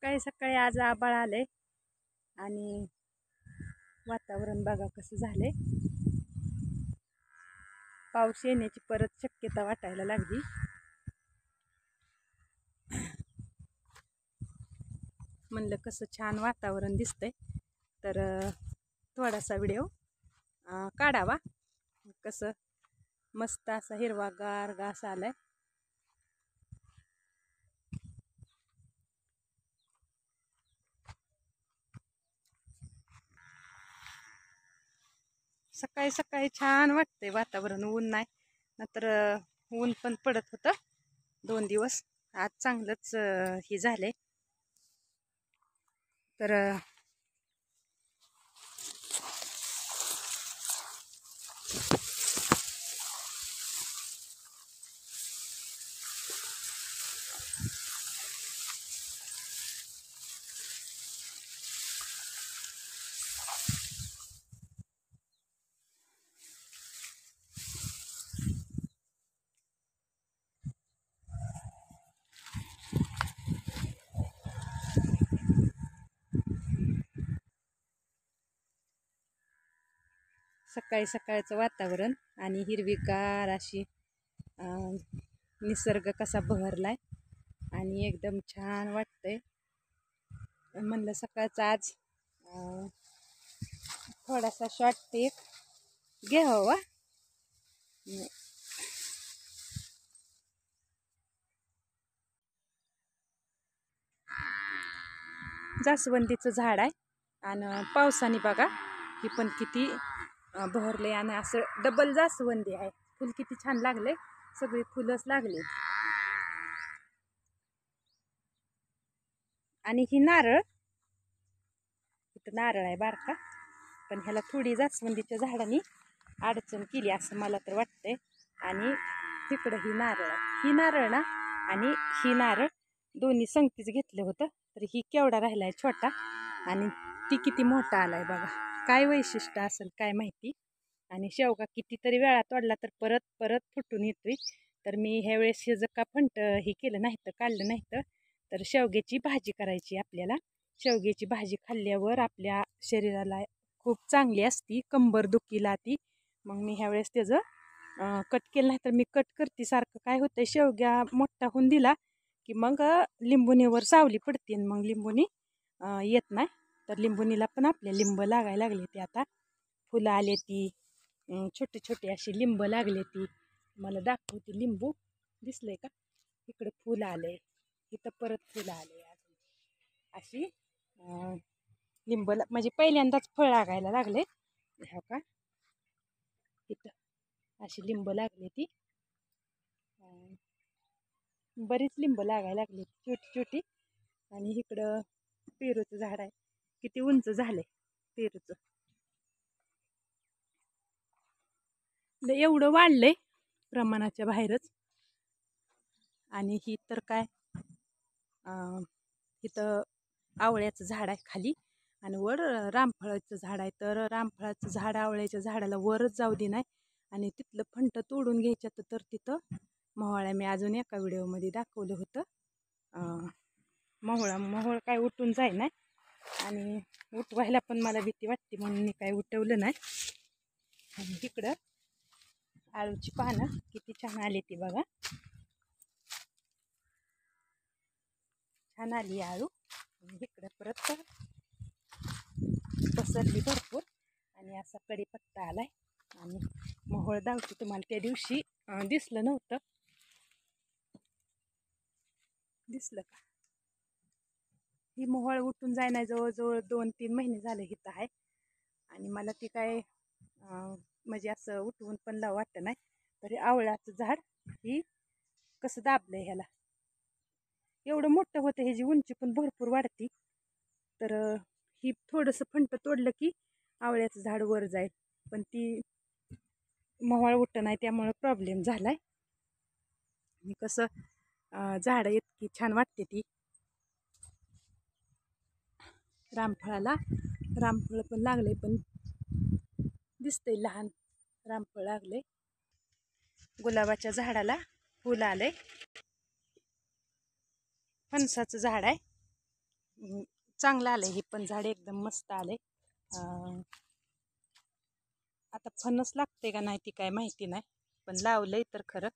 सकाळी सकाळी आज आभाळ आले आणि वातावरण बघा कसं झालंय. पाऊस येण्याची परत शक्यता वाटायला लागली. म्हणलं कसं छान वातावरण दिसतंय तर थोडासा व्हिडिओ काढावा. कसं मस्त असा हिरवागार घास आलाय. सकाळी सकाळी छान वाटतंय वातावरण. ऊन नाही नंतर ऊन पण पडत होतं 2 दिवस. आज चांगलंच हे झालंय. तर सकाळी सकाळचं वातावरण आणि हिरवीगार अशी निसर्ग कसा बहरलाय आणि एकदम छान वाटतंय. म्हणलं सकाळचं आज थोडासा शॉर्ट टेक घ्यावा. जास्वंदीचं झाड आहे आणि पावसाने बघा ही पण किती बहरले आणि असं डबल जास्वंदी आहे. फुल किती छान लागले, सगळे फुलंच लागले. आणि ही नारळ, इथं नारळ आहे बारका, पण ह्याला थोडी जास्वंदीच्या झाडांनी अडचण केली असं मला तर वाटतंय. आणि तिकडं ही नारळ आहे. ही नारळ ना आणि ही नारळ दोन्ही संगतीच घेतलं होतं, तर ही केवढा राहिलाय छोटा आणि ती किती मोठा आलाय बघा. काय वैशिष्ट्य असेल काय माहिती. आणि शेवगा कितीतरी वेळा तोडला तर परत परत फुटून येतोय. तर मी ह्या वेळेस हे जर का फंट हे केलं नाही तर काढलं नाही तर शेवग्याची भाजी करायची आपल्याला. शेवग्याची भाजी खाल्ल्यावर आपल्या शरीराला खूप चांगली असती, कंबर दुखीला ती. मग मी ह्या वेळेस त्याचं कट केलं नाही तर मी कट करते सारखं. काय होतंय, शेवग्या मोठा होऊन दिला की मग लिंबुनीवर सावली पडते आणि मग लिंबुनी येत नाही. तर लिंबुनीला पण आपल्या लिंब लागायला लागले ते आता. फुलं आले ती, छोटे छोटे अशी लिंब लागले ती. मला दाखवते लिंबू दिसले का. इकडे फुल आले, इथं परत फुलं आले. अशी लिंब म्हणजे पहिल्यांदाच फळ लागायला लागले. हो का, इथं अशी लिंब लागली ती. बरीच लिंब लागायला लागली छोटी छोटी. आणि इकडं पेरूचं झाड आहे, किती उंच झालंय पेरूचं. एवढं वाढलंय प्रमाणाच्या बाहेरच. आणि ही तर काय इथं आवळ्याचं झाड आहे खाली आणि वर रामफळाचं झाड आहे. तर रामफळाचं झाड आवळ्याच्या झाडाला वरच जाऊ दे नाही आणि तिथलं फंट तोडून घ्यायचं. तर तिथं मोहळ्या मी अजून एका व्हिडिओमध्ये दाखवलं होतं. मोहळ काय उठून जाय नाही आणि उठवायला पण मला भीती वाटते म्हणून मी काय उठवलं नाही. आणि इकडं आळूची पानं किती छान आली ती बघा, छान आली आळू. इकडं परत पसरली भरपूर आणि असा कढीपत्ता आलाय. आणि मोहळ दावती तुम्हाला त्या दिवशी दिसलं नव्हतं, दिसलं का. ही मोहळ उठून जाय नाही, जवळजवळ 2-3 महिने झाले इथं आहे. आणि मला ती काय म्हणजे असं उठवून पण लाव वाटतं नाही. तरी आवळाचं झाड ही कसं दाबलंय ह्याला, एवढं मोठं होतं, ह्याची उंची पण भरपूर वाढती. तर ही थोडंसं फंट तोडलं की आवळ्याचं झाड वर जाईल, पण ती मोहळ उठत नाही त्यामुळं प्रॉब्लेम झालाय. आणि कसं झाडं इतकी छान वाटते ती. रामफळाला रामफळ पण लागले, पण दिसतंय लहान रामफळ लागले. गुलाबाच्या झाडाला फुल आले. फणसाचं झाड आहे, चांगलं आलंय. हे पण झाड एकदम मस्त आलंय. आता फणस लागते का नाही ती काय माहिती नाही, पण लावलंय तर खरं.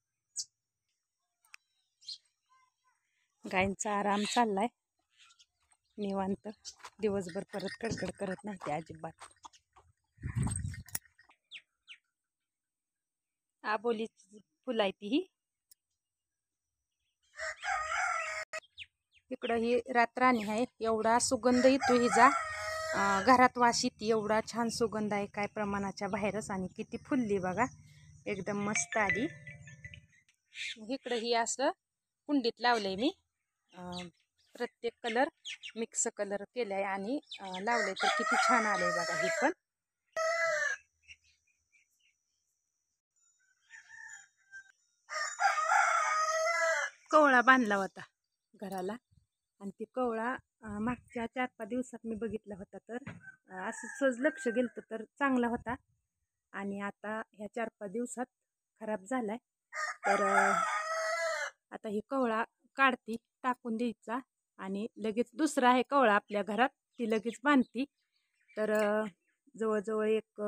गायींचा आराम चाललाय निवांत. दिवसभर परत कडकड करत नाही ते अजिबात. आबोलीची फुलं आहे ती. इकडं ही रातराणी आहे. एवढा सुगंध येतो हिचा, घरात वास येते. एवढा छान सुगंध आहे काय प्रमाणाच्या बाहेरच. आणि किती फुलली बघा, एकदम मस्त आली. इकडं ही असं कुंडीत लावलंय मी. प्रत्येक कलर मिक्स कलर केलाय आणि लावलंय तर किती छान आलंय बघा. ही पण कवळा बांधला होता घराला, आणि ती कवळा मागच्या 4-5 दिवसात मी बघितला होता. तर असं सहज लक्ष गेलं तर चांगला होता, आणि आता ह्या 4-5 दिवसात खराब झालाय. तर आता ही कवळा काढती, टाकून द्यायचा, आणि लगेच दुसरा आहे कवळा आपल्या घरात, ती लगेच बांधती. तर जवळजवळ 1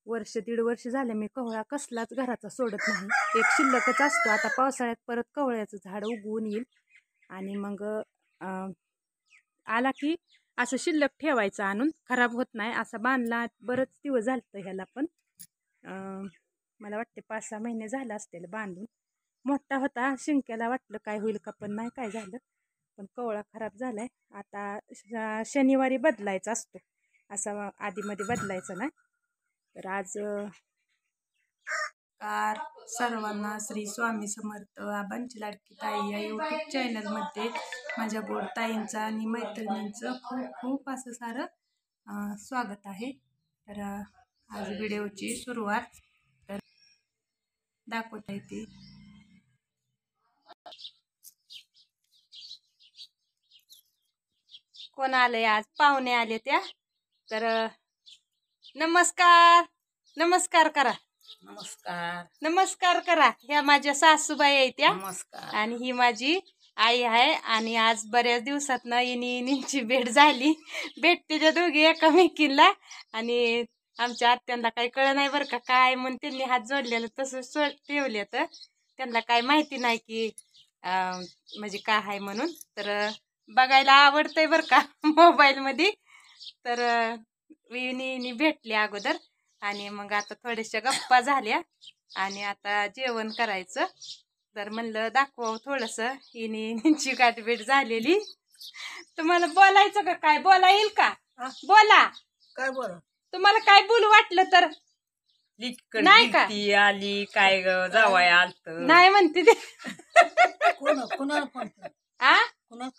वर्ष 1.5 वर्ष झाले मी कवळा कसलाच घराचा सोडत नाही. एक शिल्लकच असतो. आता पावसाळ्यात परत कवळ्याचं झाड उगवून येईल, आणि मग आला की असं शिल्लक ठेवायचं आणून, खराब होत नाही. असं बांधला बरंच दिवस झालं ह्याला, पण मला वाटते 5-6 महिने झालं असतील बांधून. मोठा होता, शिंक्याला वाटलं काय होईल का, पण नाही काय झालं. पण कवळा खराब झालाय. आता शनिवारी बदलायचा असतो, असा आधीमध्ये बदलायचा नाही. तर आज सर्वांना श्री स्वामी समर्थ. आबांची लाडकी ताई या यूट्यूब चॅनलमध्ये माझ्या गोड ताईंचं आणि मैत्रिणींचं खूप खूप असं सारं स्वागत आहे. तर आज व्हिडिओची सुरुवात तर दाखवता येते. कोण आलंय आज? पाहुणे आले त्या. तर नमस्कार नमस्कार करा. नमस्कार नमस्कार करा. ह्या माझ्या सासूबाई आहेत त्या, नमस्कार. आणि ही माझी आई आहे. आणि आज बऱ्याच दिवसात ना इनीची भेट झाली. भेटते त्या दोघी एकामेकीला, आणि आमच्या आत्यांना काही कळ नाही बरं का काय, म्हणून त्यांनी हात जोडलेलं तसं ठेवले. तर त्यांना काय माहिती नाही की म्हणजे काय आहे म्हणून. तर बघायला आवडतंय बरं का मोबाईलमध्ये. तर विनी भेटली अगोदर, आणि मग आता थोड्याशा गप्पा झाल्या, आणि आता जेवण करायचं. तर म्हणलं दाखवावं थोडंसं इनीची गाठभेट झालेली. तुम्हाला बोलायचं का काय? बोला येईल का? बोला. काय बोला? तुम्हाला काय बोलू वाटलं तर? नाही का आली काय जावाय आलत नाही म्हणते ते. कुणाला फोन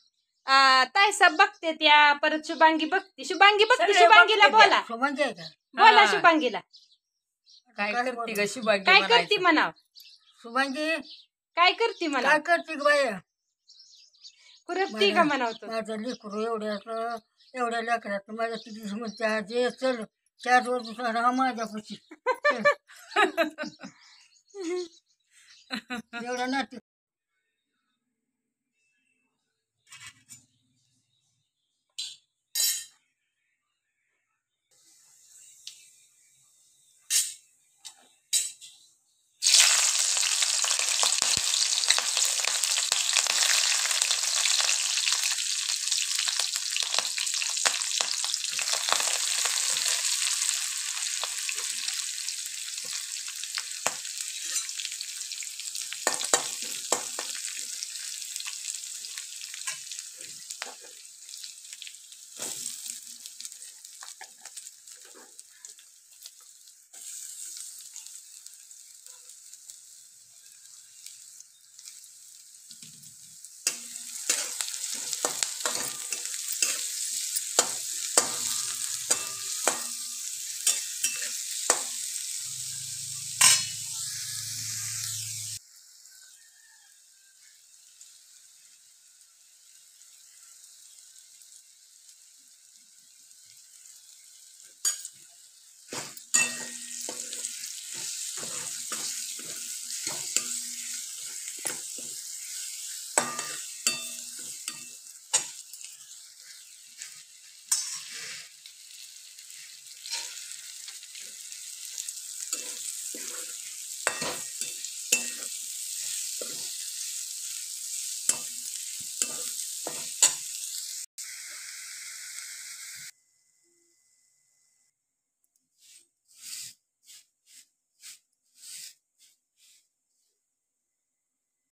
ताईसाब बघते त्या, परत शुभांगी बघते. शुभांगी बघते, शुभांगीला बोला. शुभांगी आहे का? बोला शुभांगीला. काय करते ग शुभांगी? काय करते म्हणाव? शुभांगी काय करते म्हणा? काय करते ग बाई? कुरपती का म्हणावतो? माझं लेकरू एवढ्या लेकरात माझ्या किती म्हणते जे चल 4 वर्ष राहा माझ्यापाशी. एवढा नाते